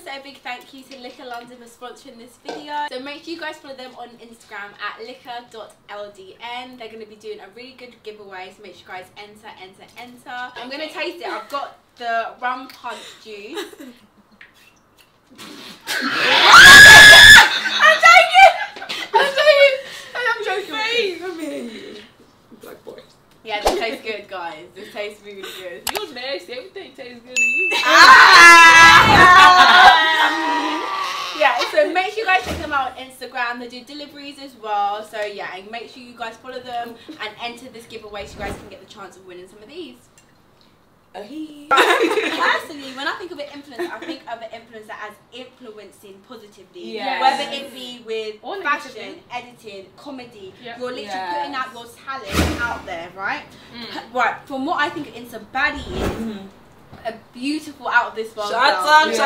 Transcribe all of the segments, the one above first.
to say a big thank you to Liquor London for sponsoring this video. So make sure you guys follow them on Instagram at liquor.ldn. They're going to be doing a really good giveaway, so make sure you guys enter. I'm going to taste it. I've got the rum punch juice. I'm joking. Black boy. Yeah, this tastes good, guys. This tastes really good. You're nasty. Everything tastes good to you. Yeah, so make sure you guys check them out on Instagram. They do deliveries as well. So yeah, and make sure you guys follow them and enter this giveaway so you guys can get the chance of winning some of these. Personally, when I think of an influencer, I think of an influencer as influencing positively. Yes. Whether it be with or fashion, editing, comedy, yep. You're literally putting out your talent out there, right? Right, from what I think Insta Baddie is, a beautiful out of this world. Shut up! You're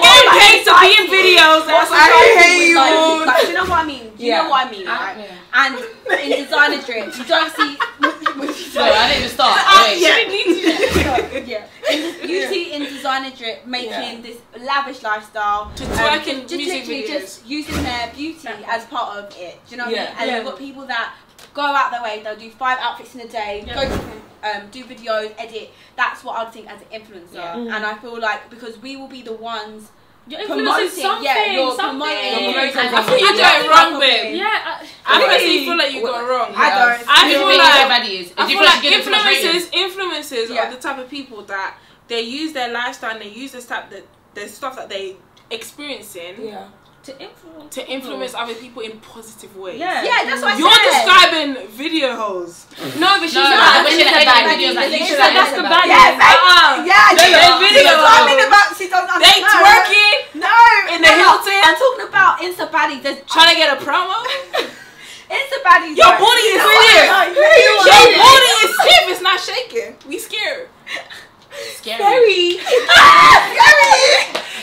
getting paid to be in videos. I hate you. Like, do you know what I mean? Do you know what I mean? Right? And in designer drinks, you don't see. No, I didn't even start. You see in designer drip making this lavish lifestyle, just music videos, just using their beauty as part of it. Do you know what I mean? And you've got people that go out their way. They'll do 5 outfits in a day. Go to do videos, edit. That's what I'd think as an influencer. And I feel like because we will be the ones. You're influencing something. Yeah, you're something. I think you got it wrong, babe. Yeah, I personally feel like you got it wrong. I don't. I feel like influencers Yeah. are the type of people that they use their lifestyle and they use the stuff that they experiencing to influence other people in positive ways. Yeah, that's what I said. You're describing video hoes. No, but she's not. She's like bad videos. That's the bad. Video. She doesn't understand. They twerking. No, in the Hilton. I'm talking about Insta Baddies. Trying to get a promo. Insta Baddies. Your booty is stiff. Your booty is stiff. It's not shaking. We scared. Scary.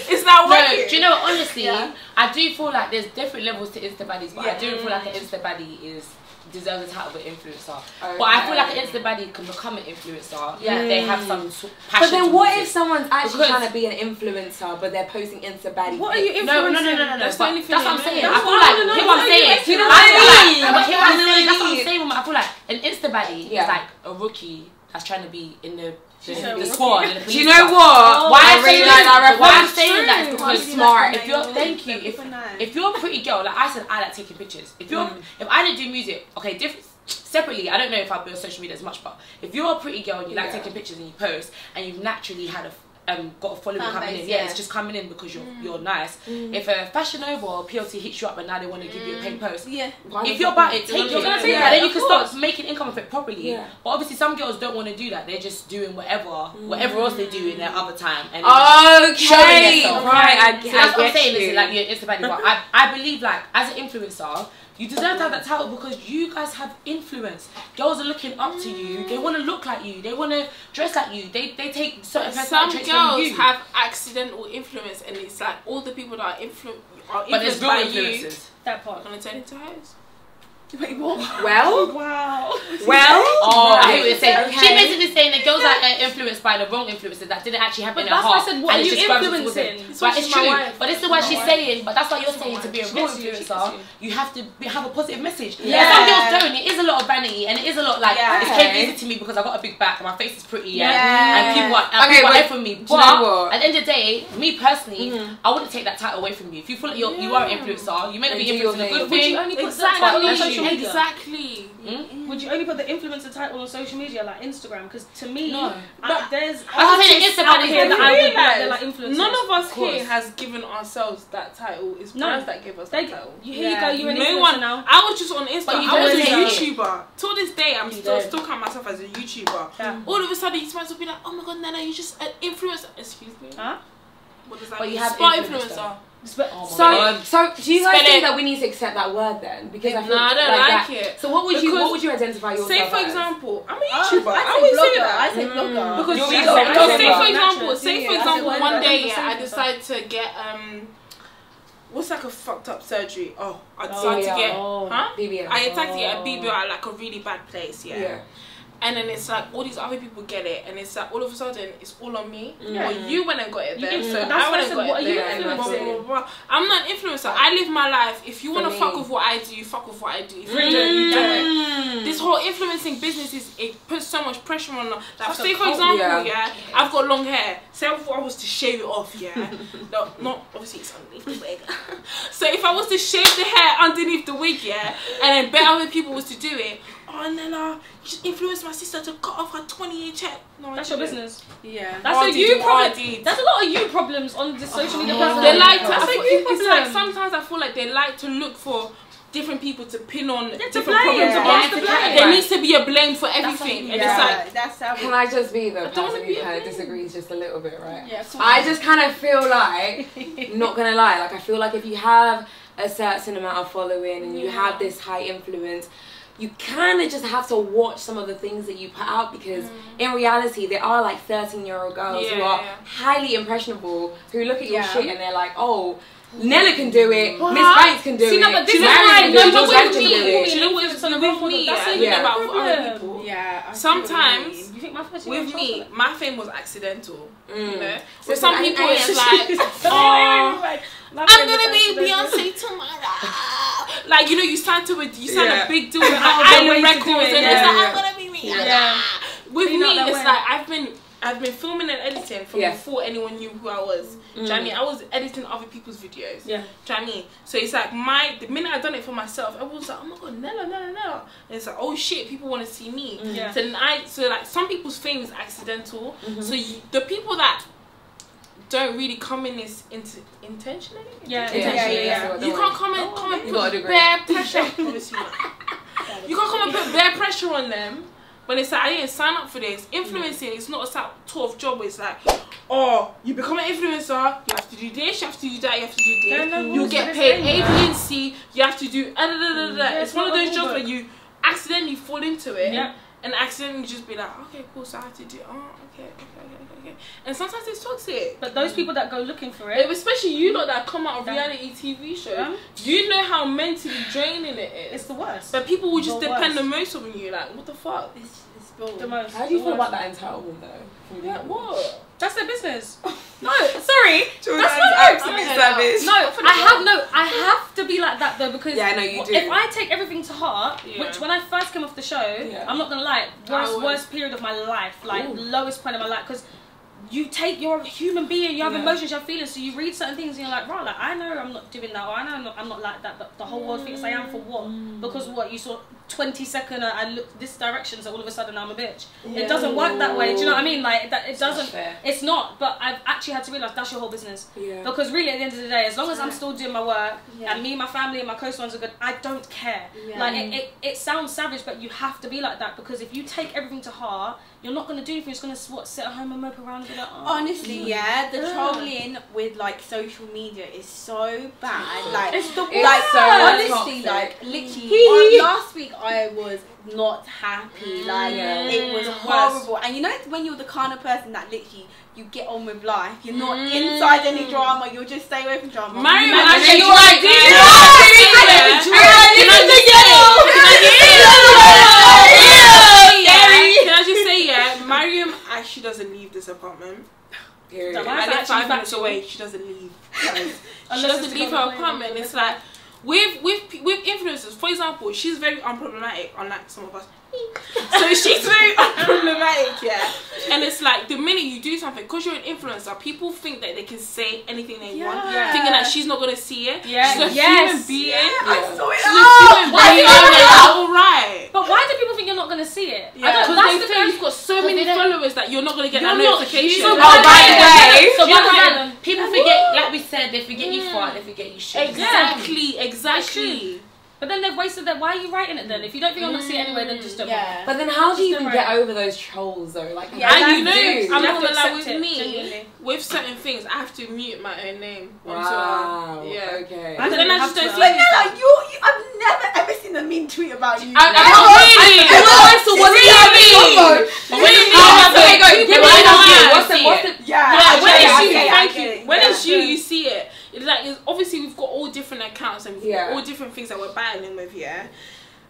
It's not working. No, do you know what, honestly, I do feel like there's different levels to Insta Baddies, but I do feel like an Insta Baddie deserves the title of an influencer. Okay. But I feel like an Insta Baddie can become an influencer if they have some passion. But then what if someone's actually trying to be an influencer but they're posting Insta Baddie? What are you influencing? No. That's what I'm saying. That's what I'm saying. You know what I mean? That's what I'm saying. I feel like an Insta Baddie is like a rookie that's trying to be in the squad. Do you know what? Why I'm saying that is because smart. If you're a pretty girl, like I said, I like taking pictures. If I didn't do music, okay, separately, I don't know if I'll be on social media as much, but if you're a pretty girl and you like taking pictures and you post and you've naturally had got a following coming in, it's just coming in because you're nice. If a Fashion Nova or PLT hits you up and now they want to give you a paid post, if you're about it, take it. And then you can start making income of it properly. But obviously some girls don't want to do that. They're just doing whatever else they do in their other time and showing themselves. Right, so that's what I'm saying. Is like you're Insta Baddie, but I believe like as an influencer, you deserve to have that title because you guys have influence. Girls are looking up to you. They want to look like you. They want to dress like you. They take certain personality traits from you. Some girls have accidental influence, and it's like all the people that are influenced by you. That part. Gonna turn into hoes. Wait, what? Well, I hear what you're saying. She's basically saying that girls are influenced by the wrong influences that didn't actually happen in her heart. That's why I said, what are you influencing? But it's true. But this is why she's saying. But that's why you're saying to be a real influencer, you have to have a positive message. Yeah. Some girls don't. It is a lot of vanity, and it is a lot like it came easy to me because I got a big back and my face is pretty, and people are away from me. But at the end of the day, me personally, I wouldn't take that title away from you. If you feel like you are an influencer, you may not be influencing a good thing. Exactly. Would you only put the influencer title on social media like Instagram? Because to me, there's artists out here that I would like, they're like influencers. None of us here has given ourselves that title. It's brands that give us that title. Here you go, you're an influencer now. I was just on Instagram. I was a YouTuber. Till this day, I'm still count myself as a YouTuber. All of a sudden, you might will be like, oh my god, Nana, you're just an influencer. Excuse me. Huh? What does that mean? You have influencer. So do you guys think that we need to accept that word then? Because I feel I don't like it. So what would you identify yourself as? Say for example, I'm a YouTuber. I always say that. I say blogger. Because say for example, one day I decided to get what's like a fucked up surgery? I decided to get BBL. I decided to get a BBL at like a really bad place. and then it's like all these other people get it, and it's like all of a sudden it's all on me. Or you went and got it there, so I went and got it there. Blah, blah, blah, blah. I'm not an influencer. I live my life. If you want to fuck with what I do, you fuck with what I do. If you don't, you don't. This whole influencing business it puts so much pressure on. Like, say for example, I've got long hair. Say if I was to shave it off, no, not obviously it's underneath the wig. So if I was to shave the hair underneath the wig, and then bet other people was to do it. Oh, Nella, you should influence my sister to cut off her 20-year check. No, that's your business. Yeah. That's a you problem. There's a lot of you problems on the social media platform. They like to, it's like sometimes I feel like they like to look for different people to pin on different problems. There needs to be a blame for everything. And it's like, that's how can I just be the person who kind of disagrees just a little bit, right? Yeah, I just kind of feel like, not gonna lie, like I feel like if you have a certain amount of following and you have this high influence, you kind of just have to watch some of the things that you put out, because in reality there are like 13-year-old girls who are highly impressionable, who look at your shit and they're like, oh, Nella can do it, Miss Banks can do it. No, but this is why with me. Sometimes with me, my fame was accidental. You know, with some people it's like, oh, I'm gonna be Beyonce tomorrow. Like, you know, you sign a big deal with Island Records, and it's like, I'm gonna be Rihanna. With me, it's like I've been filming and editing from before anyone knew who I was. Do you know what I mean? I was editing other people's videos. Yeah. Do you know what I mean? So it's like the minute I done it for myself, everyone was like, oh my god, Nella. And it's like, oh shit, people want to see me. Yeah. So like some people's fame is accidental. So the people that don't really come in this intentionally. Yeah. You can't come and put bare pressure. Obviously not. You can't come and put bare pressure on them. But it's like, I didn't sign up for this. Influencing is not a sort of job where it's like, oh, you become an influencer, you have to do this, you have to do that, you have to do this. You get paid A, B, and C, you have to do It's one of those jobs where you accidentally fall into it and accidentally just be like, okay, cool, so I have to do, okay. And sometimes it's toxic. But those people that go looking for it, especially you lot that come out of reality TV shows, you know how mentally draining it is. It's the worst. But people will just depend the most on you. Like, what the fuck? It's the most. How do you feel about that entitlement though? Yeah, what? That's their business. No, sorry. That's not absolutely savage. No, I have to be like that though, because I know you do. If I take everything to heart, which when I first came off the show, I'm not gonna lie, worst period of my life, like lowest point of my life, because you're a human being, you have emotions, you have feelings, so you read certain things and you're like, right, like I know I'm not doing that, or I know I'm not like that, but the whole world thinks I am for what? Because what, you saw 20-second I look this direction, so all of a sudden I'm a bitch. It doesn't work that way. Do you know what I mean? Like that, it doesn't. It's not. But I've actually had to realize that's your whole business. Because really, at the end of the day, as long as I'm still doing my work and me, my family, and my co-stars are good, I don't care. Like it sounds savage, but you have to be like that, because if you take everything to heart, you're not gonna do anything. You're just gonna sit at home and mope around and be like, oh. Honestly, the trolling with like social media is so bad. Like it's the worst. Honestly, like literally last week I was not happy. Like it was horrible. And you know when you're the kind of person that literally you get on with life, you're not inside any drama, you'll just stay away from drama. Mariam, can I just say, Mariam actually doesn't leave this apartment. I live 5 minutes away. She doesn't leave. She doesn't leave her apartment. It's like with influencers, for example, she's very unproblematic, unlike some of us. So she's very unproblematic, and it's like the minute you do something, because you're an influencer, people think that they can say anything they want, thinking that she's not gonna see it. She's a human being. I saw it. Alright. But why do people think you're not gonna see it? Because they think you've got so many followers that you're not gonna get that notification. So by the way, people forget, like we said, they forget you fart, they forget you shit. Exactly. But then they've wasted that. Why are you writing it then? If you don't think I'm gonna see it anyway, then just don't. But then how do you even get over those trolls though? Like, and you know, I'm not gonna lie, with me, with certain things, I have to mute my own name. Wow. Okay. And then I just don't see it. I've never ever seen a mean tweet about you. When it's you, you see it. It's like, obviously we've got all different accounts and all different things that we're battling with,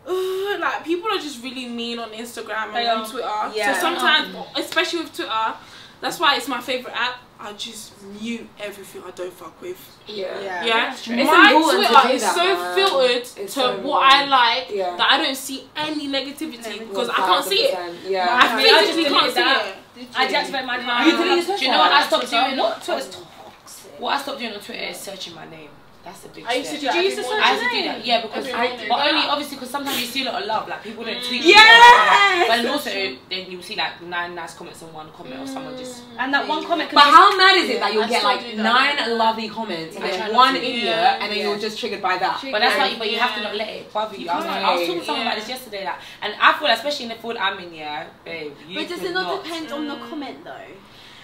like people are just really mean on Instagram and on Twitter. Yeah. So sometimes, especially with Twitter, that's why it's my favorite app. I just mute everything I don't fuck with. Yeah. My Twitter is so filtered to what I like that I don't see any negativity because I can't see it. I physically can't see it. I deactivate my account. Do you know what I stopped doing? Twitter's toxic. What I stopped doing on Twitter is searching my name. That's a big I used to do that. I used to do that. Yeah, because but only obviously because sometimes you see a lot of love, like people don't tweet. Yes. But then also then you see like 9 nice comments on one comment or someone just. And that one comment. But how mad is it that you'll get like 9 lovely comments and then 1 idiot and then you're just triggered by that? But that's like, but you have to not let it bother you. I was talking to someone about this yesterday, like, and I feel, especially in the field I'm in, babe. But does it not depend on the comment though?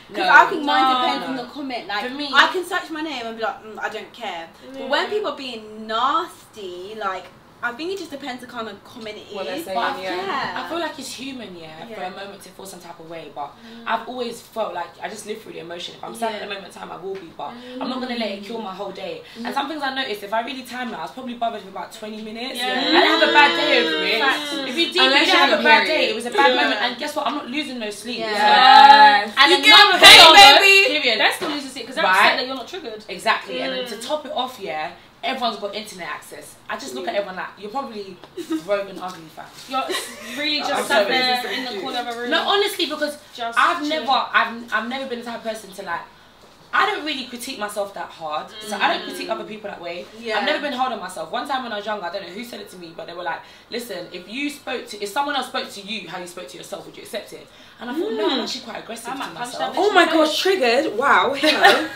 Because I think mine depends on the comment. Like, for me, I can search my name and be like, I don't care. But when people are being nasty, like, I think it just depends the kind of comment it is. But I feel like it's human, for a moment to feel some type of way. But I've always felt like I just live through the emotion. If I'm sad at the moment in time, I will be. But I'm not going to let it kill my whole day. And some things I noticed, if I really time it, I was probably bothered for about 20 minutes. I didn't have a bad day over it. If you did have a bad day, it was a bad moment. And guess what? I'm not losing no sleep. And you get paid, baby. That's still losing sleep because they're upset that you're not triggered. Exactly. And then to top it off, everyone's got internet access. I just look at everyone like, you're probably rogue and ugly, fam. You're really just sat there in the corner of a room. No, honestly, because I've never been the type of person to like, I don't really critique myself that hard. So I don't critique other people that way. I've never been hard on myself. One time when I was younger, I don't know who said it to me, but they were like, listen, if someone else spoke to you how you spoke to yourself, would you accept it? And I thought, no, I'm actually quite aggressive to myself. Oh my gosh, triggered. Wow, hello.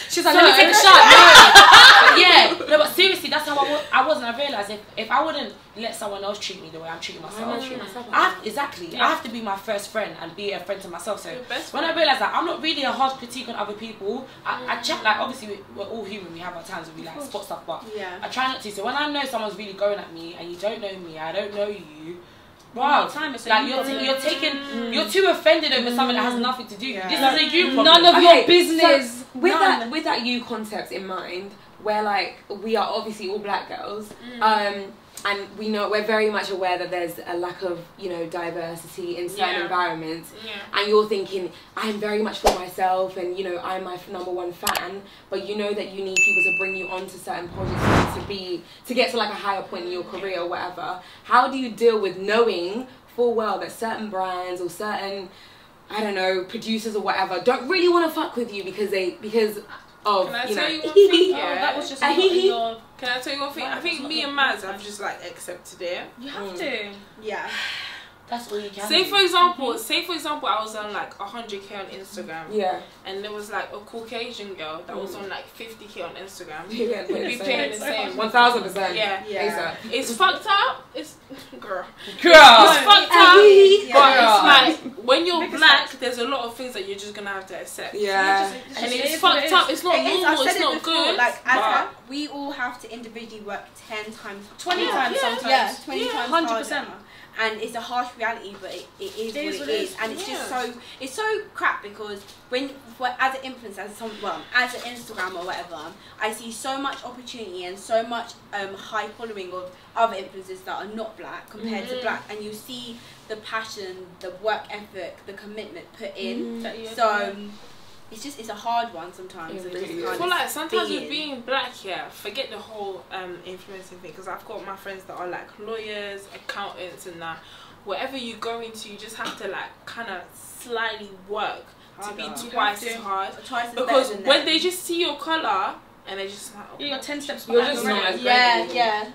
She's like, let me take a shot. No, but seriously, that's how I was, and I realised if I wouldn't let someone else treat me the way I'm treating myself, I have to be my first friend and be a friend to myself. So when I realised that I'm not really a hard critique on other people, I check, like, obviously we're all human, we have our times when we like spot stuff, but I try not to. So when I know someone's really going at me and you don't know me, I don't know you, wow, like you're too offended over something that has nothing to do. This is a you problem. None of your business. So with that you concept in mind, where like we are obviously all black girls, and we're very much aware that there's a lack of diversity in certain environments, and you're thinking I'm very much for myself, and I'm my #1 fan, but you know that you need people to bring you onto certain projects to get to like a higher point in your career or whatever. How do you deal with knowing full well that certain brands or certain, I don't know, producers or whatever don't really want to fuck with you because of, Can I tell you one thing? That was just Can I tell you one thing? I think me and Maz have just like accepted it. You have to. Yeah. That's all you can Say for example, I was on like 100k on Instagram. Yeah. And there was like a Caucasian girl that was on like 50k on Instagram. Yeah, we'd be paying the same. 1000%. Yeah. It's fucked up. It's girl. It's fucked up. But Girl. it's like when you're black, there's a lot of things that you're just gonna have to accept. Yeah. And it's fucked up. It's not normal. It's not good. Like we all have to individually work 10 times, 20 times sometimes. Yeah, 20 times 100%. And it's a harsh reality, but it is what it is. And it's just so crap because as an influencer, as an Instagram or whatever, I see so much opportunity and so much high following of other influencers that are not black compared to black, and you see the passion, the work ethic, the commitment put in. It's a hard one sometimes. I feel like sometimes with being black, forget the whole influencing thing, because I've got my friends that are like lawyers, accountants and that. Whatever you go into, you just have to like kind of slightly work to be twice as hard. Because when they just see your colour and they just like, you're 10 steps you're behind. just not as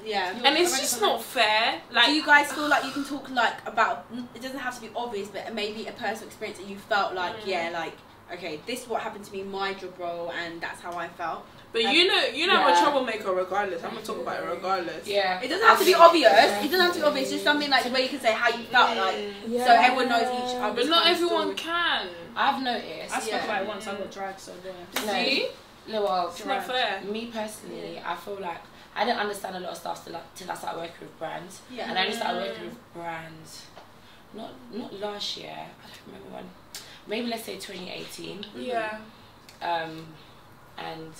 yeah. And it's just not fair. Like, do you guys feel like you can talk like about? It doesn't have to be obvious, but maybe a personal experience that you felt like okay, this is what happened to me, my job role, and that's how I felt. But you know I'm a troublemaker regardless. I'm gonna talk about it regardless. Yeah. It doesn't have to be obvious. It doesn't have to be obvious. Just something like where you can say how you felt, so everyone knows each other. But not everyone can. I've noticed. I spoke about it once. I got dragged, so See? No, well, it's not fair. Me personally, I feel like I didn't understand a lot of stuff till I started working with brands. Yeah. And I only started working with brands, not last year. I don't remember when. Maybe let's say 2018. Yeah. And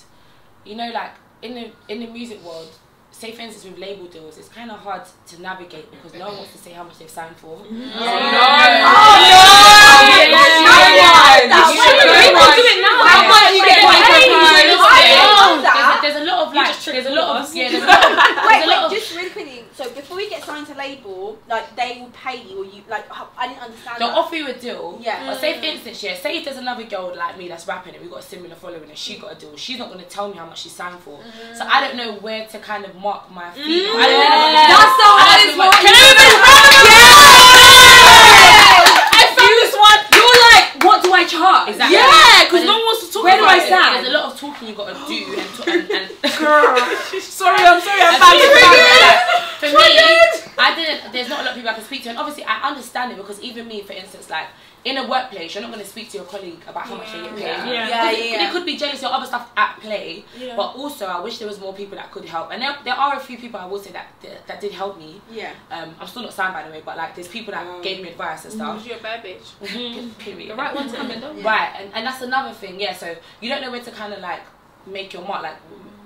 like in the music world, say for instance with label deals, it's kind of hard to navigate because no one wants to say how much they've signed for. There's a lot of like, there's a lot of wait, just really quickly. So before you get signed to label, like they will pay you, or you like I didn't understand. They'll offer you a deal. Yeah. But say for instance, say if there's another girl like me that's rapping and we got a similar following and she got a deal, she's not gonna tell me how much she signed for. So I don't know where to kind of mark my fee. I don't know. That's the hardest one. I found this one. You're like, what do I charge? Exactly. Yeah, because no one wants to talk Where do about I stand? There's a lot of talking you gotta do and Girl. Sorry, I'm bad. For me, there's not a lot of people I can speak to, and obviously I understand it because even me, for instance, like in a workplace, you're not going to speak to your colleague about how much they get paid. They could be jealous or other stuff at play, but also I wish there was more people that could help, and there are a few people I will say that did help me. I'm still not signed by the way, but like there's people that gave me advice and stuff. You're a bad bitch. Period. The right one's coming, don't you? Right, and that's another thing. Yeah, so you don't know where to kind of like make your mark. Like,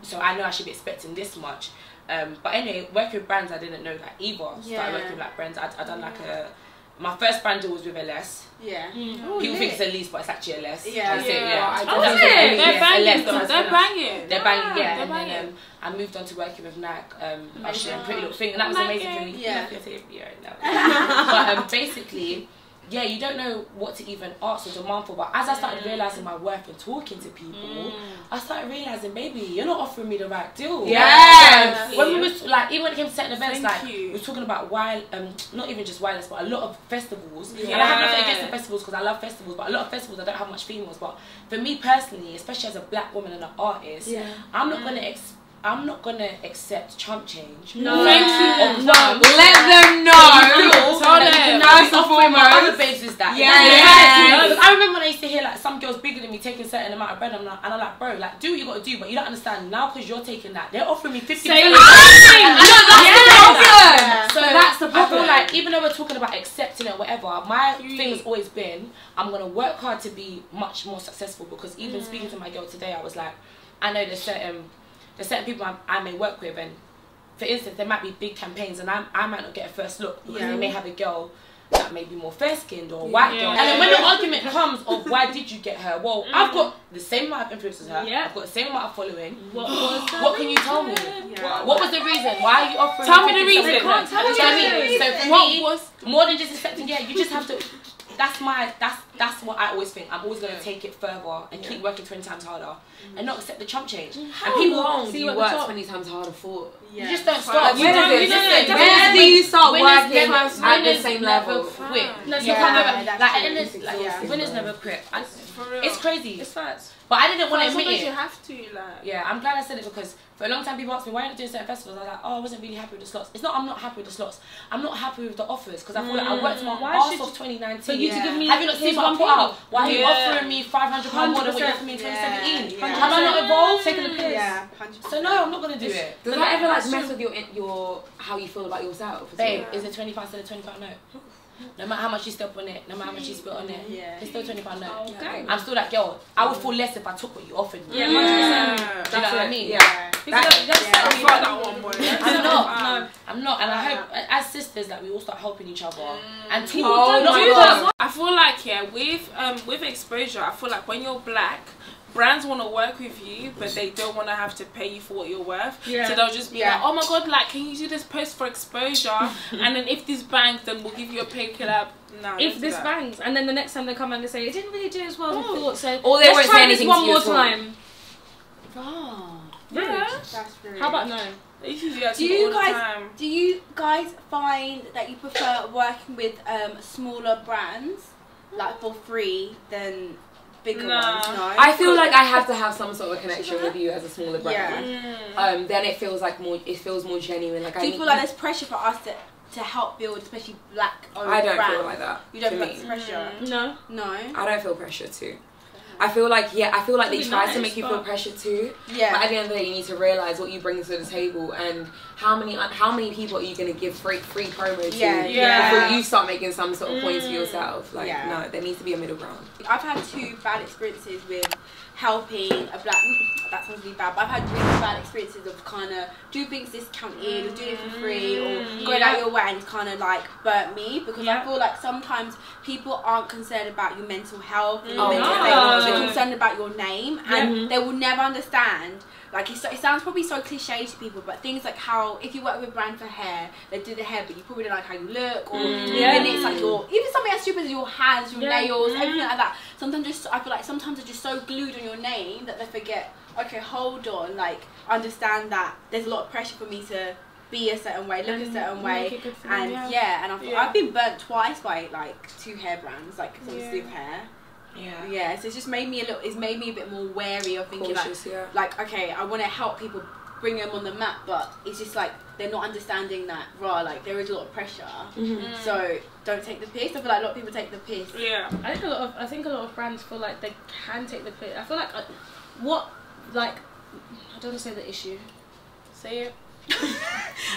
so I know I should be expecting this much. But anyway, working with brands, I didn't know that either. Started working with like brands. I done like my first brand deal was with LS. Yeah. People think it's a lease, but it's actually LS. They're banging. They're banging, yeah. And then I moved on to working with Nike, Usher and Pretty Little Thing, and that was amazing for me. But basically, yeah, you don't know what to even ask or demand for. But as I started realising my worth and talking to people, I started realising, baby, you're not offering me the right deal. When we was like, even when it came to certain events, we were talking about not even just wireless, but a lot of festivals. And I have nothing against the festivals because I love festivals, but a lot of festivals I don't have much females. But for me personally, especially as a black woman and an artist, I'm not gonna accept chump change. No, thank you. Let them know. First and foremost, other babes is that. I remember when I used to hear like some girls bigger than me taking a certain amount of bread, and I'm like, bro, like do what you gotta do, but you don't understand now because you're taking that. They're offering me 50%. So that's the problem. I feel like even though we're talking about accepting it or whatever, my thing has always been I'm gonna work hard to be much more successful because even speaking to my girl today, I was like, I know there's certain people I may work with, and for instance, there might be big campaigns, and I might not get a first look because they may have a girl that may be more fair-skinned or white girl. And then when the argument comes of why did you get her, well, I've got the same amount of influence as her. I've got the same amount of following. What can you tell me? What was the reason? Why are you offering? Tell me the reason. So for me, more than just accepting, you just have to. That's what I always think. I'm always going to take it further and keep working 20 times harder and not accept the chump change. And people do you work 20 times harder for? You just don't stop. When do you start working at the same level? Quit. Winners never quit. It's crazy. It's facts. But I didn't want to admit it. You have to, like. Yeah, I'm glad I said it because for a long time people asked me why aren't you doing certain festivals. I was like, oh, I wasn't really happy with the slots. It's not I'm not happy with the slots. I'm not happy with the offers because I feel like I worked my arse off 2019. For you to give me, have you not seen what I put out? Why are you offering me £500 more than what you offered me in 2017? Have I not evolved? Taking the piss. Yeah, 100%. So no, I'm not gonna do it. Does that ever like mess with your how you feel about yourself? Babe, is it £20 instead of £25? No. No matter how much you step on it, no matter how much you spit on it, it's still £25 no. Okay. I'm still that girl. I would feel less if I took what you offered me. Yeah, 100%. Do you know what I mean? I'm not, and I hope as sisters that we all start helping each other and talk. I feel like with exposure, I feel like when you're black, brands want to work with you, but they don't want to have to pay you for what you're worth. So they'll just be like, oh my god, like, can you do this post for exposure? And then if this bangs, then we'll give you a pay collab. Nah, if this bangs, and then the next time they come and they say it didn't really do as well as we thought, so or they won't say anything one more time. That's rude. How about no? Do you guys find that you prefer working with smaller brands like for free than bigger ones? No. I feel like I have to have some sort of connection with you as a smaller brand. Then it feels like more. It feels more genuine. Like do you feel like there's pressure for us to help build, especially black-owned I don't brands? feel like that. You don't feel like pressure? No. I don't feel pressure too. I feel like they try to make you feel pressure too. Yeah. But at the end of the day, you need to realize what you bring to the table and how many people are you going to give free promo to before you start making some sort of points for yourself. Like no, there needs to be a middle ground. I've had 2 bad experiences with helping a black. That sounds really bad, but I've had really bad experiences of kind of doing things discounted or doing it for free or going out your way, and it's kind of like burnt me, because I feel like sometimes people aren't concerned about your mental health and your mental state. They're concerned about your name, and they will never understand. Like, it sounds probably so cliche to people, but things like how if you work with a brand for hair, they do the hair, but you probably don't like how you look, or even it's like even something as stupid as your hands, your nails, everything like that. Sometimes I feel like sometimes they're just so glued on your name that they forget, okay, hold on, like, understand that there's a lot of pressure for me to be a certain way, look a certain way, and and I've been burnt twice by like 2 hair brands, like some sleeve hair. So it's just made me a bit more wary of thinking like okay, I want to help people, bring them on the map, but it's just like they're not understanding that like there is a lot of pressure. So don't take the piss. I feel like a lot of people take the piss. I think a lot of brands feel like they can take the piss. I feel like I don't want to say the issue. Say it.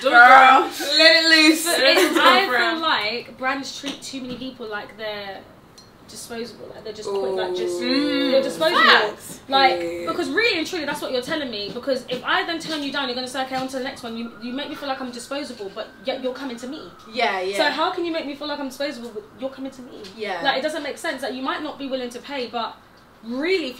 Girl, let it loose. I feel like brands treat too many people like they're disposable, like they're just quick, like you're disposable. Facts. Like because really and truly that's what you're telling me, because if I then turn you down, you're going to say okay, on to the next one. You make me feel like I'm disposable, but yet you're coming to me. So how can you make me feel like I'm disposable but you're coming to me? Like it doesn't make sense. That you might not be willing to pay, but really if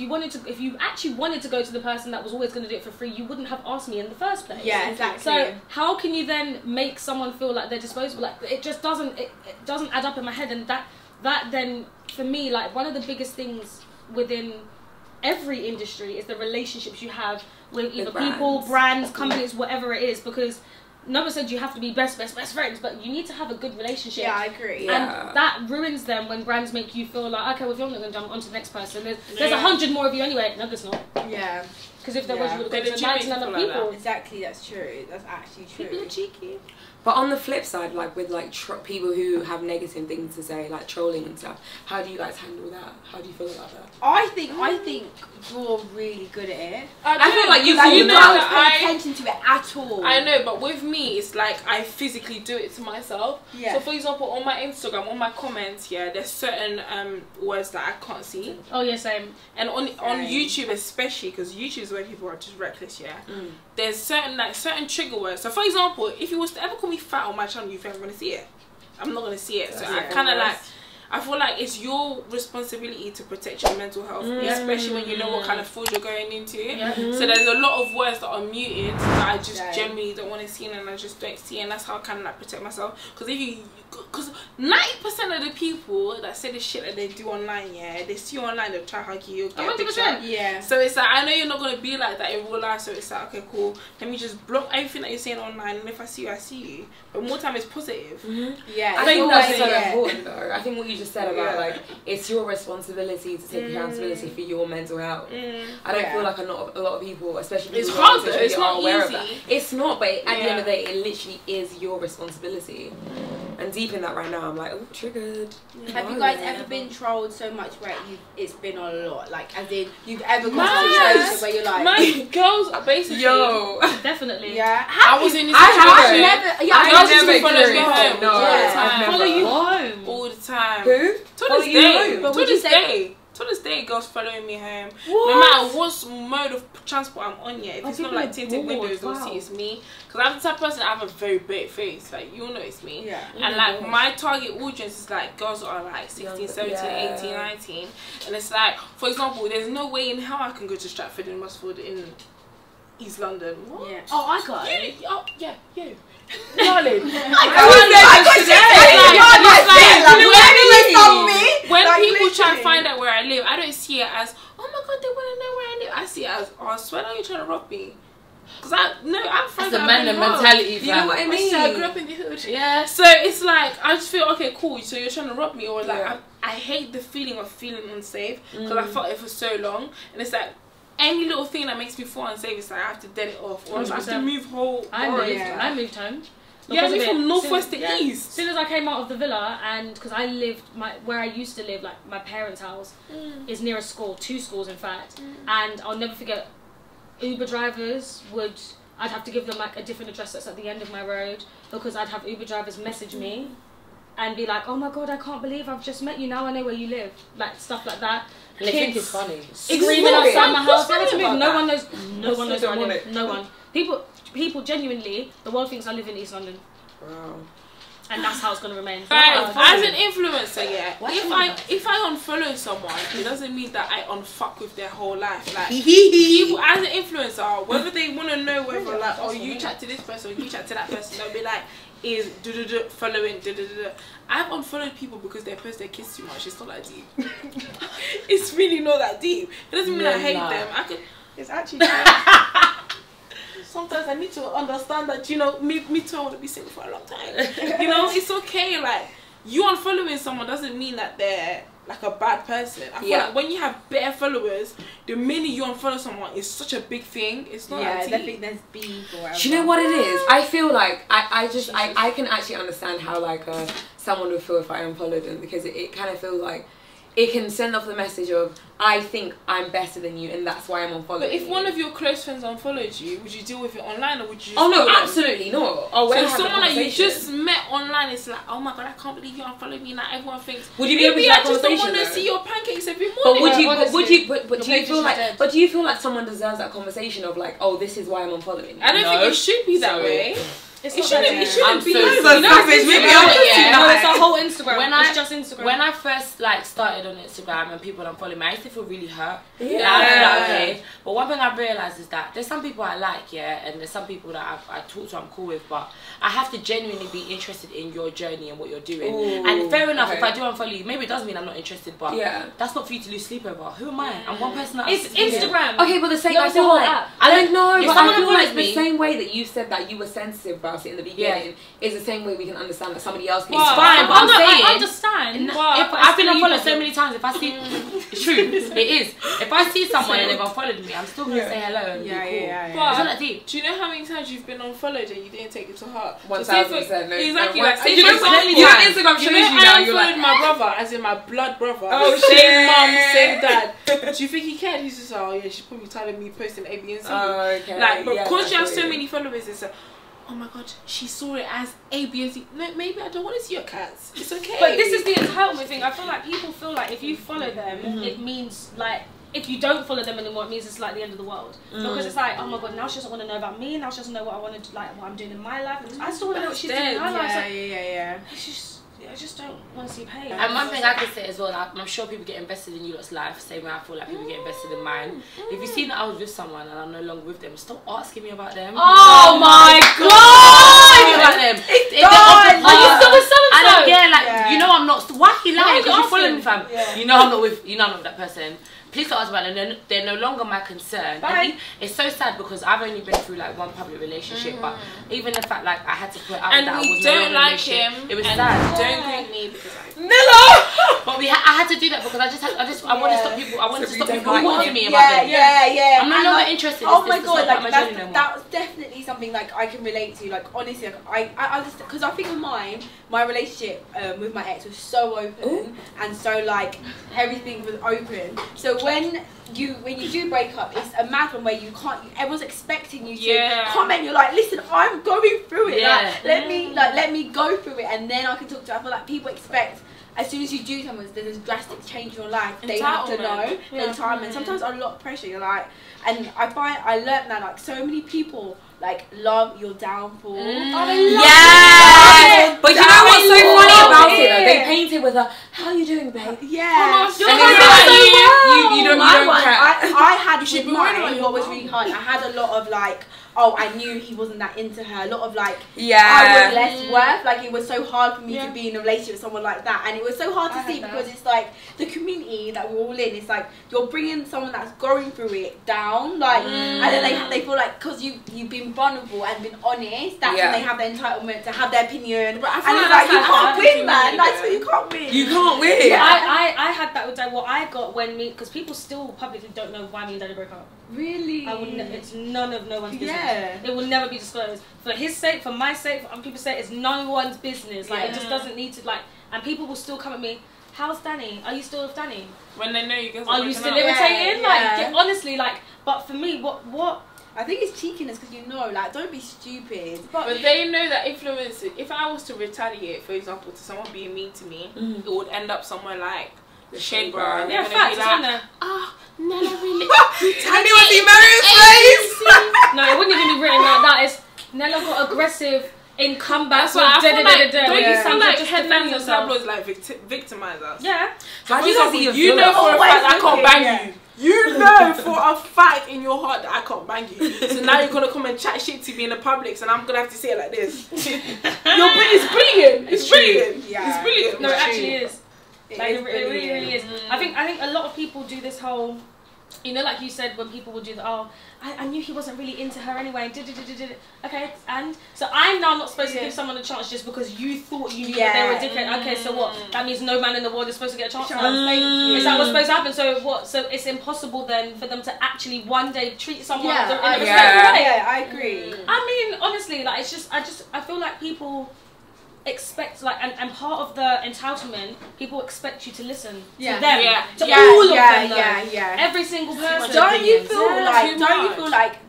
you actually wanted to go to the person that was always going to do it for free, you wouldn't have asked me in the first place. Exactly. So how can you then make someone feel like they're disposable? Like it just doesn't add up in my head. And that then for me, like one of the biggest things within every industry is the relationships you have with either people, brands, companies, whatever it is, because no one said you have to be best friends, but you need to have a good relationship. I agree. And that ruins them when brands make you feel like, okay, well, if you're not going to jump onto the next person, there's 100 more of you anyway. No, there's not. Because if there was, you would have gone to 99 other people. Like exactly, that's true. That's actually true. People are cheeky. But on the flip side, like with like people who have negative things to say, like trolling and stuff, how do you guys handle that? How do you feel about that? I think you're really good at it. I feel like you don't pay attention to it at all. I know, but with me, it's like I physically do it to myself. So for example, on my Instagram, on my comments, there's certain words that I can't see. Same. And on YouTube especially, because YouTube is where people are just reckless. There's certain trigger words. So for example, if you was to ever call me fat on my channel, you're never gonna see it. I'm not gonna see it. So I kind of like. I feel like it's your responsibility to protect your mental health, especially when you know what kind of food you're going into. So there's a lot of words that are muted that I just generally don't want to see, and I just don't see, and that's how I kind of like protect myself. Because 90% of the people that say the shit that they do online, they see you online, they'll try to hug you, get a picture. So it's like, I know you're not gonna be like that in real life. So it's like, okay, cool. Let me just block everything that you're saying online, and if I see you, I see you. But more time it's positive. I think that's so important though. I think what you just said about like it's your responsibility to take accountability for your mental health. I don't feel like a lot of people, especially people it's hard though, it's not aware easy. Of that. It's not, but at the end of the day, it literally is your responsibility. And deep in that right now, I'm like, oh, triggered. Have you guys ever been trolled so much where it's been a lot? Like, as in, you've ever got to a situation where you're like... My girls are basically... Definitely. I was in this situation. Girls used to follow me home. Follow you home? All the time. Who? To this day, girls following me home. No matter what mode of transport I'm on, if it's not like tinted windows, they'll see it's me. Because I'm the type of person, I have a very big face. Like, you'll know it's me. And like, my target audience is like girls that are like 16, 17, 18, 19. And it's like, for example, there's no way in hell I can go to Stratford and Westford in East London. What? Oh, I got it. You. Darling. When people try to find out where I live, I don't see it as, oh my god, they want to know where I live. I see it as, oh, I swear, are you trying to rob me? Because I'm friends. That's the man mentality. You know what I mean? I grew up in the hood. Yeah. So it's like, I just feel, okay, cool. So you're trying to rob me, or like, I hate the feeling of feeling unsafe because I felt it for so long, and it's like, any little thing that makes me feel unsafe, it's like I have to dead it off, or else I have to move whole. I moved home. Yeah, I moved from northwest to east. As soon as I came out of the villa, and because I lived where I used to live, like my parents' house is near a school, 2 schools in fact, and I'll never forget. Uber drivers I'd have to give them like a different address that's at the end of my road, because I'd have Uber drivers message me and be like, oh my god, I can't believe I've just met you, now I know where you live, like stuff like that. And they think it's funny. Screaming outside my house. No one knows. No one knows where I live. No one. People genuinely, the world thinks I live in East London. Wow. And that's how it's gonna remain. As an influencer, if I unfollow someone, it doesn't mean that I unfuck with their whole life. Like people, as an influencer, whether they want to know whether like, oh, you chat to this person, or you chat to that person, they'll be like, is following. I've unfollowed people because they post their kids too much. It's not that deep. It's really not that deep. It doesn't mean I hate them. It's actually. Sometimes I need to understand that, you know, me too, I want to be single for a long time. You know, it's okay. Like, you unfollowing someone doesn't mean that they're like a bad person. I feel like when you have better followers, the minute you unfollow someone is such a big thing. It's not I think there's beef or whatever. Do you know what it is? I feel like I can actually understand how like someone would feel if I unfollowed them, because it kind of feels like it can send off the message of, I think I'm better than you and that's why I'm unfollowing. But if one of your close friends unfollowed you, would you deal with it online or would you just no, absolutely not. So someone that you just met online is like, oh my god, I can't believe you unfollowed me. Now everyone thinks, would you be able to have a conversation? I just don't want to see your pancakes every morning. But do you feel like someone deserves that conversation of like, oh, this is why I'm unfollowing you? I don't think it should be that way. It shouldn't be. It's a whole Instagram. It's just Instagram. When I first like started on Instagram and people unfollow me, I used to feel really hurt. Okay. But one thing I've realised is that there's some people I like, and there's some people that I talk to, I'm cool with, but I have to genuinely be interested in your journey and what you're doing. Ooh, and fair enough, if I do unfollow you, maybe it does mean I'm not interested, but that's not for you to lose sleep over. Who am I? I'm one person. It's Instagram. Okay, but the same. I feel like I don't know, but I feel like the same way that you said that you were sensitive about it in the beginning is the same way we can understand that somebody else can. It's fine, but I'm saying, I understand. I've been unfollowed so many times. If I see, it's true, it is. If I see someone and they've unfollowed me, I'm still gonna say hello and be cool. It's not that deep. Do you know how many times you've been unfollowed and you didn't take it to heart? 1000%. Exactly. Like, your Instagram shows you now. I unfollowed my brother, as in my blood brother. Oh, same mum, same dad. Do you think he cared? He's just, oh yeah, she's probably tired of me posting A, B, and C. Oh, okay. Like, but because you have so many followers, it's like, oh my god, she saw it as A, B, and C. No, maybe I don't want to see your cats. It's okay. But this is the entitlement thing. I feel like people feel like if you follow them, it means like, if you don't follow them anymore, it means it's like the end of the world. Because it's like, oh my god, now she doesn't want to know about me. Now she doesn't know what I want to do, like what I'm doing in my life. I still want to know what she's doing in her life. It's just, I just don't want to see pain. And one thing I could say as well, like, I'm sure people get invested in you lot's life, same way I feel like people get invested in mine. If you see that I was with someone and I'm no longer with them, stop asking me about them. Oh my god! About them. Are you still with so-and-so? I don't care, like, you know I'm not. Why are you lying? Because you follow me, fam. You know I'm not with. You know I'm not with that person. Please don't ask about them. They're no longer my concern. And it's so sad because I've only been through like one public relationship, but even the fact like I had to put out and that I we was don't like him. It was sad. Don't greet me because But I had to do that because I want to stop people. I want to stop people talking to me about them. Yeah. I'm no longer interested. Oh my god, like that's definitely something like I can relate to. Like honestly, like, I understand because I think of my relationship with my ex was so open and so like everything was open. So when you do break up, it's a mad one where you can't. Everyone's expecting you to comment. You're like, listen, I'm going through it. Like, let me go through it, and then I can talk to you. I feel like people expect as soon as you do something, there's a drastic change in your life. They have to know the entitlement. Sometimes a lot of pressure. You're like, and I learned that like so many people like love your downfall. But you know what's so funny about it though? They paint it with a, how are you doing, babe? Yeah. You don't care. I had with mine what was really hard. I had a lot of like, oh, I knew he wasn't that into her. A lot of like, I was less worth. Like it was so hard for me to be in a relationship with someone like that, and it was so hard to see because it's like the community that we're all in. It's like you're bringing someone that's going through it down, like, and then they feel like because you've been vulnerable and been honest, that's when they have the entitlement to have their opinion. But I feel like you can't win, man. That's what you can't win. You can't win. Yeah. I had that with what I got when because people still publicly don't know why me and Daddy broke up. Really? It's none of no one's business. It will never be disclosed. For his sake, for my sake, for other people's sake, it's no one's business. Like it just doesn't need to like. And people will still come at me. How's Danny? Are you still with Danny? When they know you guys are you still irritating? Like honestly, like. But for me, what I think it's cheekiness because like, don't be stupid. But they know that influence. If I was to retaliate, for example, to someone being mean to me, it would end up somewhere like the shade bar. Yeah, facts, isn't there? Nella really. Anyone see Mariam's face? No, it wouldn't even be written like that. It's Nella got aggressive in comeback. That's what I feel like. Don't you feel like just headlines and tabloids like victimize us? Yeah. So how do you know for a fact I can't bang you? You know for a fact in your heart that I can't bang you. So now you're gonna come and chat shit to me in the public, and I'm gonna have to say it like this. It's brilliant. It's brilliant. Yeah. It's brilliant. No, it actually is. Like, it really is. I think a lot of people do this whole, like you said, when people would do the I knew he wasn't really into her anyway. Okay, and so I'm now not supposed to give someone a chance just because you thought you knew that they were different. Okay, so what? That means no man in the world is supposed to get a chance. Is that what's supposed to happen? So what? So it's impossible then for them to actually one day treat someone in a respectful way. Yeah, I agree. I mean, honestly, like I feel like people expect and part of the entitlement, people expect you to listen to them, to all of them, every single person. Don't you feel like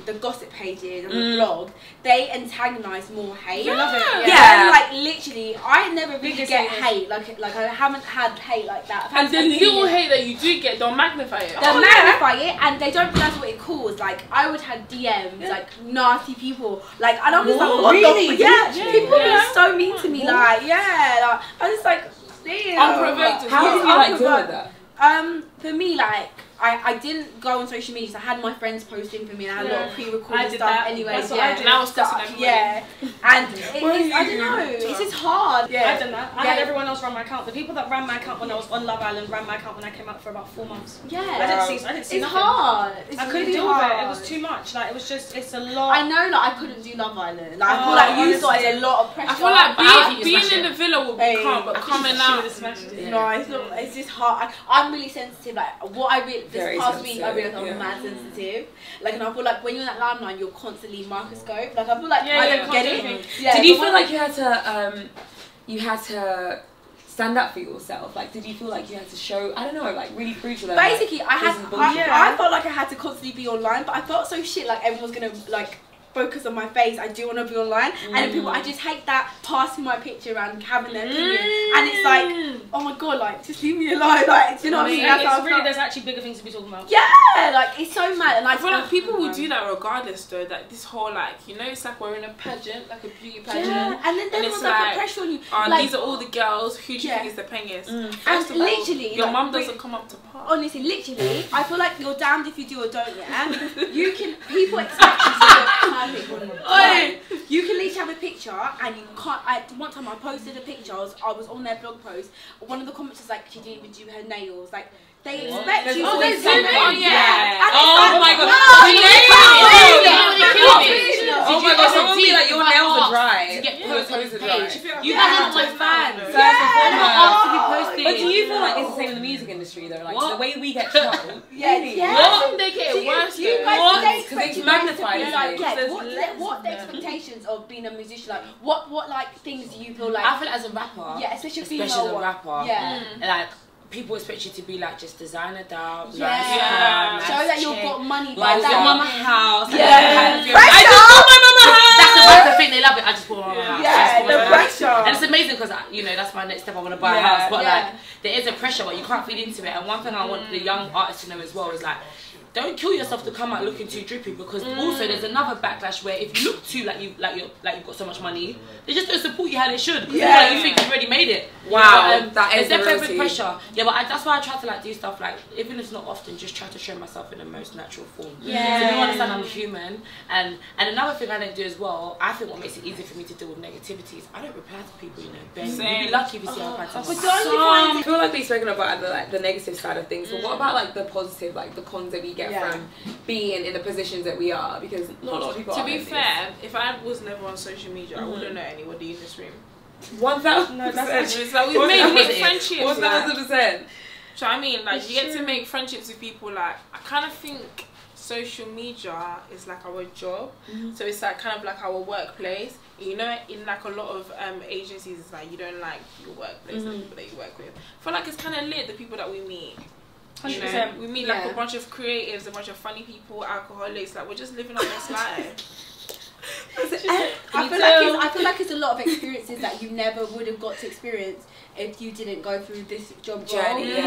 the gossip pages and the blog, they antagonise more hate? Yeah. Like literally, I never really get hate. Like I haven't had hate like that. And the little hate that you do get, they'll magnify it. They'll magnify it, and they don't realise what it caused. Like I would have DMs, like nasty people, like, and I'm just like, really? Yeah, people are so mean to me. Like, I was like, damn. Unprovoked. How did you like deal with that? For me, like, I didn't go on social media, so I had my friends posting for me, and I had a lot of pre-recorded stuff anyway. That's what I did. And I was cussing everybody. And I don't know, it's just hard. I done that. I had everyone else run my account. The people that ran my account when I was on Love Island ran my account when I came out for about 4 months. Yeah. I didn't see it's nothing. Hard. I couldn't deal with it. It was too much. Like, it's a lot. I know that I couldn't do Love Island. Like, I feel like you thought it's a lot of pressure. I feel like being in the villa will be calm, but coming out. No, it's not. It's just hard. I'm really sensitive. Like, this past week, I realised I'm mad sensitive. Like, and I feel like when you're in that limelight, you're constantly microscope. Like, I feel like I don't get it. Did you feel like you had to stand up for yourself? Like, did you feel like you had to show, I don't know, like really prove to them? Basically, I felt like I had to constantly be online, but I felt so shit like everyone's gonna like focus on my face. I do want to be online, and people, I just hate that passing my picture around having their opinion, and it's like, oh my god, like just leave me alone. Like, do you know what I mean? It's really, there's actually bigger things to be talking about. Yeah, like it's so mad, and like, I feel like people will do that regardless, though. Like this whole it's like we're in a pageant, like a beauty pageant, and then there's like pressure on you. Like, these are all the girls. Who do you think is the pengiest? And literally, your mum doesn't come up to par. Honestly, literally, I feel like you're damned if you do or don't. You can. People expect you to look perfect. You can literally have a picture, and you can't. One time I posted a picture. I was on their blog post. One of the comments was like, she didn't even do her nails. Like, they expect you to do something. Oh my god. Oh my god, someone be like, your nails are dry. To get posted dry. You guys are my fans. But do you feel like it's the same in the music industry though? Like the way we get trolled. I think they get it worse. Because it's magnified. What the expectations of being a musician? Like, what like things do you feel like? I feel like as a rapper. Yeah, especially as a rapper. Yeah. Like, people expect you to be like just designer down. Show that you've got money. Like, your mama house. Yeah. I just bought my mama house. That's the thing, they love it. I just bought my mama house. Yeah, the pressure. And it's amazing because, that's my next step. I want to buy a house. But like, there is a pressure, but you can't feed into it. And one thing I want the young artists to know as well is like, don't kill yourself to come out looking too drippy, because also there's another backlash where if you look too like you've got so much money, they just don't support you how they should. Because you think you've already made it. Wow, that is definitely big pressure. Yeah, but that's why I try to like do stuff like, even if it's not often, just try to show myself in the most natural form. Yeah. So you understand I'm human. And another thing I don't do as well, I think what makes it easy for me to deal with negativity is I don't reply to people. Ben, you'd be lucky if you see how bad someone. I feel like we've spoken about the negative side of things, but what about like the positive, like the cons that we get from being in the positions that we are? Because not a lot of people are. To be fair, if I was never on social media, I wouldn't know anybody in this room. 1,000%. No, that's actually, it's like we've made friendships. 1,000%. Do you know what I mean? Like, you get to make friendships with people. Like, I kind of think social media is like our job. So it's like kind of like our workplace. You know, in like a lot of agencies, it's like you don't like your workplace, the people that you work with. I feel like it's kind of lit, the people that we meet. 100%. We meet like a bunch of creatives, a bunch of funny people, alcoholics. Like we're just living our best life. I feel like it's a lot of experiences that you never would have got to experience if you didn't go through this job journey.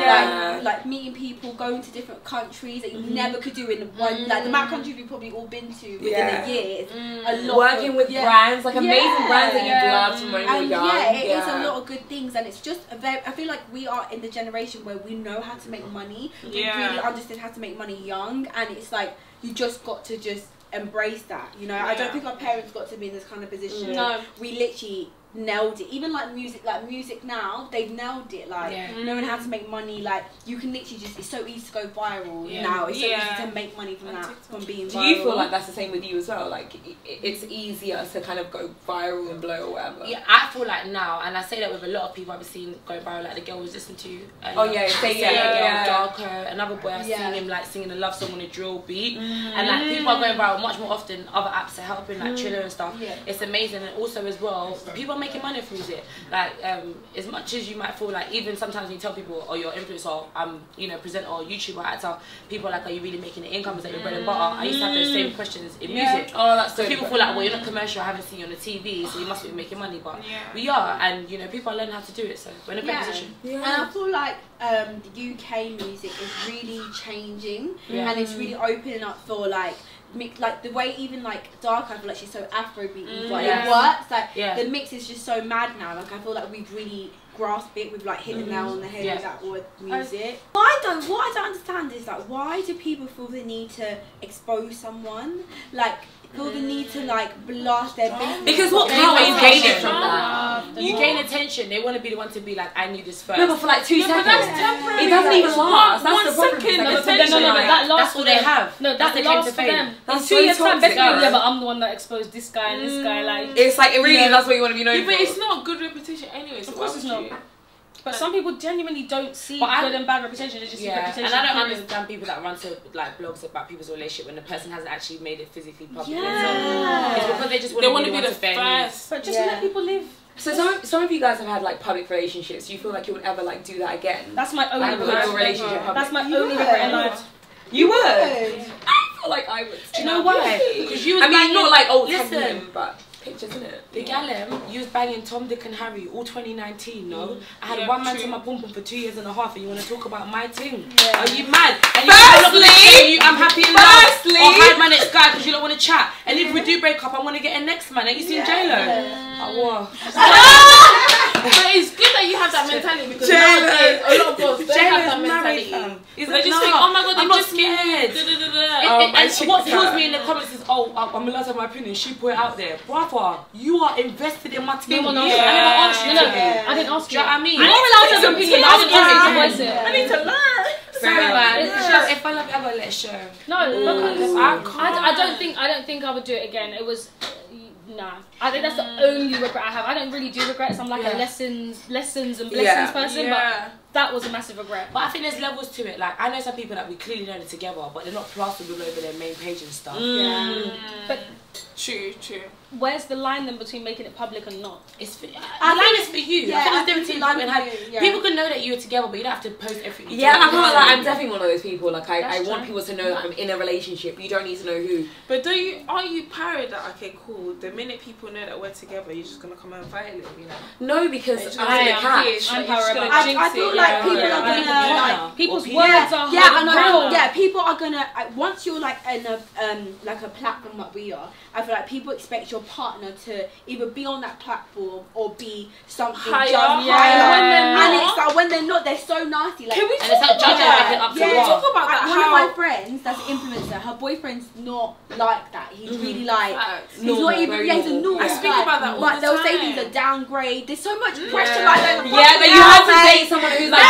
Like meeting people, going to different countries that you never could do in one. Like the amount of countries you've probably all been to within a year. A lot working with brands, like amazing brands that you've loved from when you were young. It is a lot of good things, and it's just I feel like we are in the generation where we know how to make money. We really understand how to make money young, and it's like you just got to just embrace that, you know. I don't think our parents got to be in this kind of position. No, we literally nailed it. Even like music now, they've nailed it. Like knowing how to make money. Like you can literally just, it's so easy to go viral now. It's so easy to make money from that, from being viral. Do you feel like that's the same with you as well? Like it's easier to kind of go viral and blow or whatever? Yeah, I feel like now, and I say that with a lot of people I've seen go viral, like the girl was listening to Darker, another boy I've seen him like singing a love song on a drill beat, and like people are going viral much more often. Other apps are helping, like Triller and stuff. It's amazing. And also as well, people are making money from music. Like as much as you might feel like, even sometimes when you tell people, or you're influencer, you know, presenter or YouTuber, actor, people are like, are you really making an income? Is that your bread and butter? I used to have those same questions in music. Oh, that's so people feel like, well, you're not commercial, I haven't seen you on the TV, so you must be making money. But we are, and you know, people are learning how to do it, so we're in a great position. And I feel like the UK music is really changing, and it's really opening up for like the way even like Dark, I feel like she's so Afrobeat, but it works. Like the mix is just so mad now. Like I feel like we've really grasped it. We've like hit the nail on the head with that word music. What I don't understand is like, why do people feel the need to expose someone? Like feel the need to like blast their business? Because what power you gain it from that? You gain attention. They want to be the one to be like, I knew this first. No, but for like 2 seconds. But that's temporary. It doesn't even last. That's the problem. That's all they have. No, that lasts for them. That's in 2 years' time, toxic. but I'm the one that exposed this guy and this guy. Like it's like, it really that's what you want to be known for. But it's not a good reputation anyway. So of course it's not. But some people genuinely don't see good and bad reputation. They just see reputation. And I don't understand people that run to like blogs about people's relationship when the person hasn't actually made it physically public. It's because they just want to be the first. But just let people live. So some of you guys have had like public relationships. Do you feel like you would ever like do that again? That's my only relationship. That's my only regret in life. You would? I feel like I would. Do you know why? Because you was not like listen, but pictures, isn't it? The gallem, you was banging Tom, Dick and Harry all 2019, no? I had one man to my pum pum for 2 years and a half, and you want to talk about my thing? Are you mad? And I'm happy in love, or hide my next guy because you don't want to chat. And if we do break up, I want to get a next man. Ain't you seen J-Lo? But it's good that you have that mentality, because nowadays a lot of girls don't have that mentality. They just think, oh my god, they're just scared. And what kills me in the comments is, oh, I'm allowed to have my opinion. She put it out there. Brother, you are invested in my team. I never asked you. I didn't ask you. Do you know what I mean? I'm allowed to have an opinion. I didn't ask you to voice it. I need to learn. Sorry, man. If I love you, I gotta let it show. No, because I don't think I would do it again. It was. Nah, I think that's the only regret I have. I don't really do regrets. I'm like a lessons and blessings person, but that was a massive regret. But I think there's levels to it. Like I know some people that we clearly know they're together, but they're not plastered all over their main page and stuff. But true. Where's the line then between making it public and not? It's for, the line is for you. I think it's different. People can know that you're together, but you don't have to post everything. Yeah, I'm definitely one of those people. Like I want people to know that I'm in a relationship. You don't need to know who. But are you paranoid that okay, cool? The minute people know that we're together, you're just gonna come out violent, you know? No, because I'm paranoid. I feel like people are gonna like people's words are people are gonna once you're like in a like a platform like we are. I feel like people expect your partner to either be on that platform or be something higher. And it's like when they're not, they're so nasty. Like, can we talk about that? One of my friends that's an influencer, her boyfriend's not like that. He's really like he's not even he's a normal. I speak about that all the time. But they'll say things are downgrade. There's so much pressure like that. But you have to date someone who's like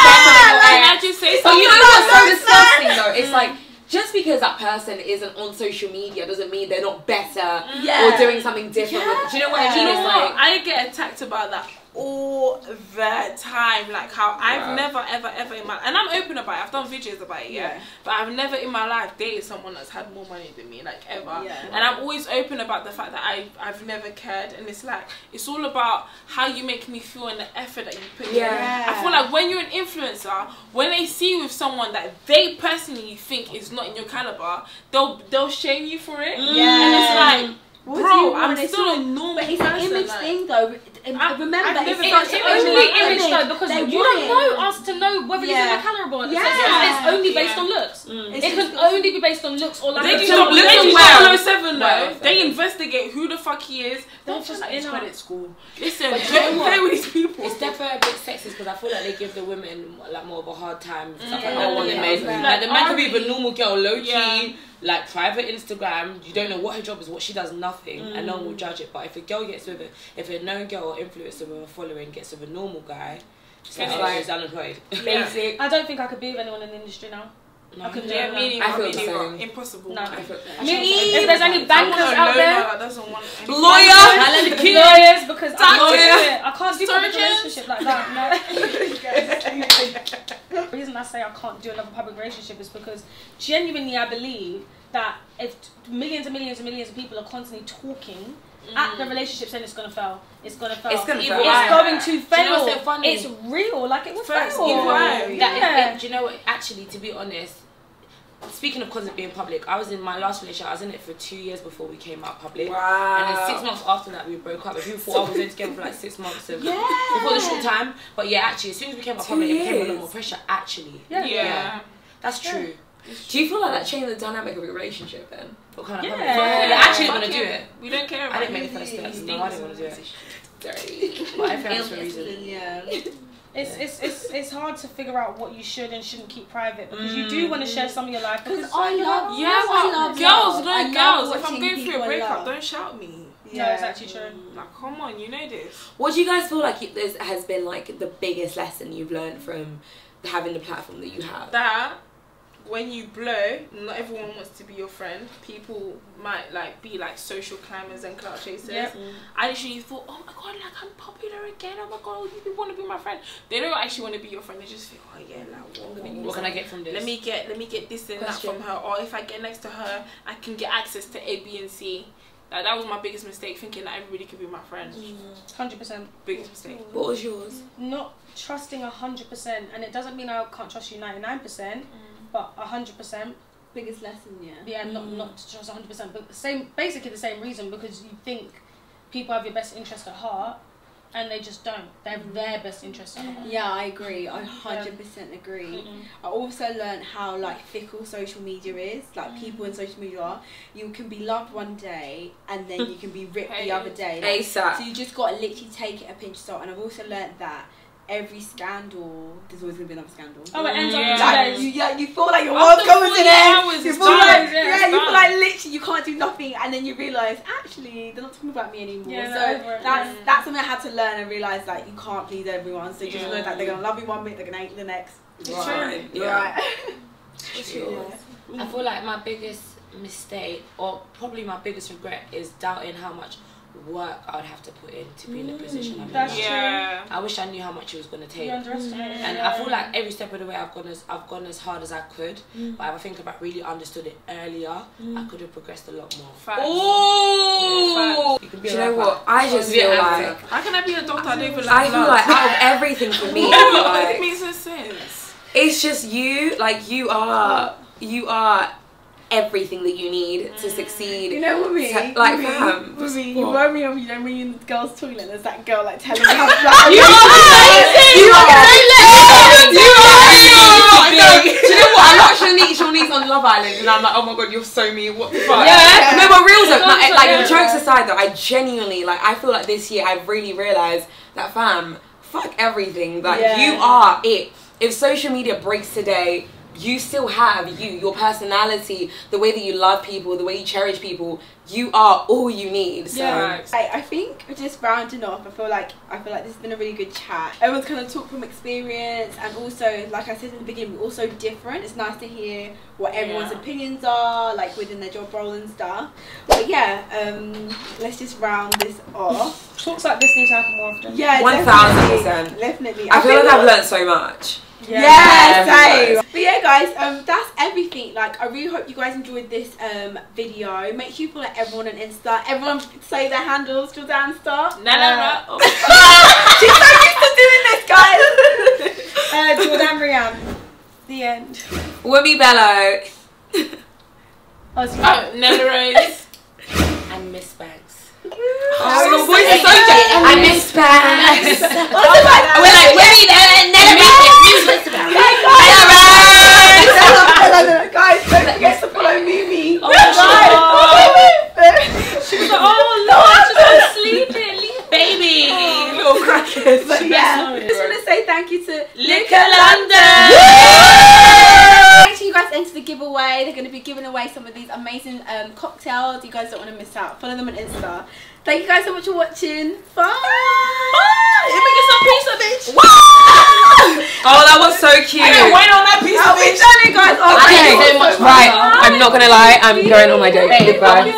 so you know what's so disgusting though? It's like, just because that person isn't on social media doesn't mean they're not better or doing something different. Do you know what I mean? Do you know what? I get attacked about that all the time. Like how I've never ever in my, and I'm open about it, I've done videos about it, but I've never in my life dated someone that's had more money than me, like ever. And I'm always open about the fact that I've never cared, and it's like it's all about how you make me feel and the effort that you put in. I feel like when you're an influencer, when they see you with someone that they personally think is not in your caliber, they'll shame you for it. And it's like, bro, I'm still a normal person. It's an image thing though. Remember, it's only image though, because you don't know us to know whether you're in a caliber or not. It's only based on looks. It can only be based on looks or like. They do 007 though. They investigate who the fuck he is. Don't just like credit school. Listen, don't play with these people. It's definitely a bit sexist because I feel like they give the women like more of a hard time. Stuff like that. Like the man could be a normal girl, low key. Like private Instagram, you don't know what her job is, what she does, nothing, and no one will judge it. But if a girl gets with if a known girl or influencer with a following gets with a normal guy, it's like he's unemployed. Basic. I don't think I could be with anyone in the industry now. No. I couldn't do it. I feel the same. Impossible. No. If there's any bankers out there, lawyers, because I can't do a relationship like that. No. The reason I say I can't do another public relationship is because genuinely I believe that if millions and millions and millions of people are constantly talking at the relationship, then it's gonna fail. It's gonna fail. It's going to fail. Do you know what's so funny? It's real. Like it was do you know what? Actually, to be honest, speaking of content being public, I was in my last relationship. I was in it for 2 years before we came out public. And then 6 months after that, we broke up. But people thought I was in together for like 6 months before the short time. But yeah, actually, as soon as we came out public, it became a lot more pressure. Actually, that's true. Do you feel like that changed the dynamic of your relationship then? What kind of You're actually going to do it. We don't care about I didn't make the first steps. No, I didn't want to do it. Dirty. But I found for a reason. It's hard to figure out what you should and shouldn't keep private because you do want to share some of your life. Because I love girls. If I'm going through a breakup, don't shout me. No, it's actually true. Like, come on, you know this. What do you guys feel like has been like the biggest lesson you've learned from having the platform that you have? That when you blow, not everyone wants to be your friend. People might like be like social climbers and clout chasers. I literally thought, oh my god, like I'm popular again. Oh my god, you want to be my friend. They don't actually want to be your friend. They just feel, oh yeah, like what can I get from this? Let me get this and that from her. Or if I get next to her, I can get access to A, B, and C. Like, that was my biggest mistake, thinking that everybody could be my friend. 100%. Biggest mistake. What was yours? Not trusting 100%, and it doesn't mean I can't trust you 99%, but 100%. Biggest lesson, not to trust 100%, but basically the same reason, because you think people have your best interest at heart, and they just don't. They have their best interest at heart. Yeah, I agree. I 100% agree. I also learned how like fickle social media is. Like people in social media are. You can be loved one day and then you can be ripped the other day. Like, ASAP. So you just got to literally take it a pinch of salt. And I've also learned that every scandal, there's always going to be another scandal. Oh, it ends up you feel like your world's going to end. You feel like, you feel like literally you can't do nothing, and then you realise, actually, they're not talking about me anymore. That's something I had to learn and realise that you can't please everyone, so just know that they're going to love you one minute, they're going to hate you the next. It's true. What's yours? I feel like my biggest mistake, or probably my biggest regret, is doubting how much work I would have to put in to be in the position I'm in. That's true. I wish I knew how much it was going to take. You underestimate it. And I feel like every step of the way I've gone as hard as I could. But if I think about really understood it earlier, I could have progressed a lot more. Oh! Do you know what? I just feel like, how can I be a doctor? I don't even like I feel like out of everything for me, like, it makes no sense. It's just you. Like you are everything that you need to succeed. You know what I mean? Like, you remind me of, you know, when you're in the girls' toilet, there's that girl like telling me how you are amazing! You are amazing! Do you know what? I watch Shawnee's on Love Island and I'm like, oh my god, you're so mean, what the fuck? Yeah. No, but real though, like jokes aside though, I genuinely, like, I feel like this year I've really realised that fam, fuck everything. Like, you are it. If social media breaks today, you still have your personality, the way that you love people, the way you cherish people. You are all you need. So. Yeah, I think just rounding off, I feel like this has been a really good chat. Everyone's kind of talked from experience, and also, like I said in the beginning, we're also different. It's nice to hear what everyone's opinions are, like within their job role and stuff. But yeah, let's just round this off. Talks like this need to happen more often. Yeah, 1000%. Definitely. I feel like I've learned so much. Yeah, same. But yeah, guys, that's everything. Like, I really hope you guys enjoyed this video. Make sure you follow everyone on Insta. Everyone say their handles. Jordan, start. No. She's so used to doing this, guys. Jordan, Mariam. The end. Wimmy Bello. Nella Rose. And Miss Banks. Oh, voice is so good. I miss Banks. We're like, Wimmy Guys, don't forget to follow Mimi. Oh my god. She was like, oh Lord, she's sleeping. Baby. Little crackers. But yeah, I just want to say thank you to Liquor London. Make sure you guys enter the giveaway. They're going to be giving away some of these amazing cocktails. You guys don't want to miss out. Follow them on Insta. Thank you guys so much for watching. Bye. Let me get some pizza, bitch. Oh, that was so cute. I got wine on that pizza, bitch. Guys. Okay, right. I'm not gonna lie. I'm going on my date. Goodbye.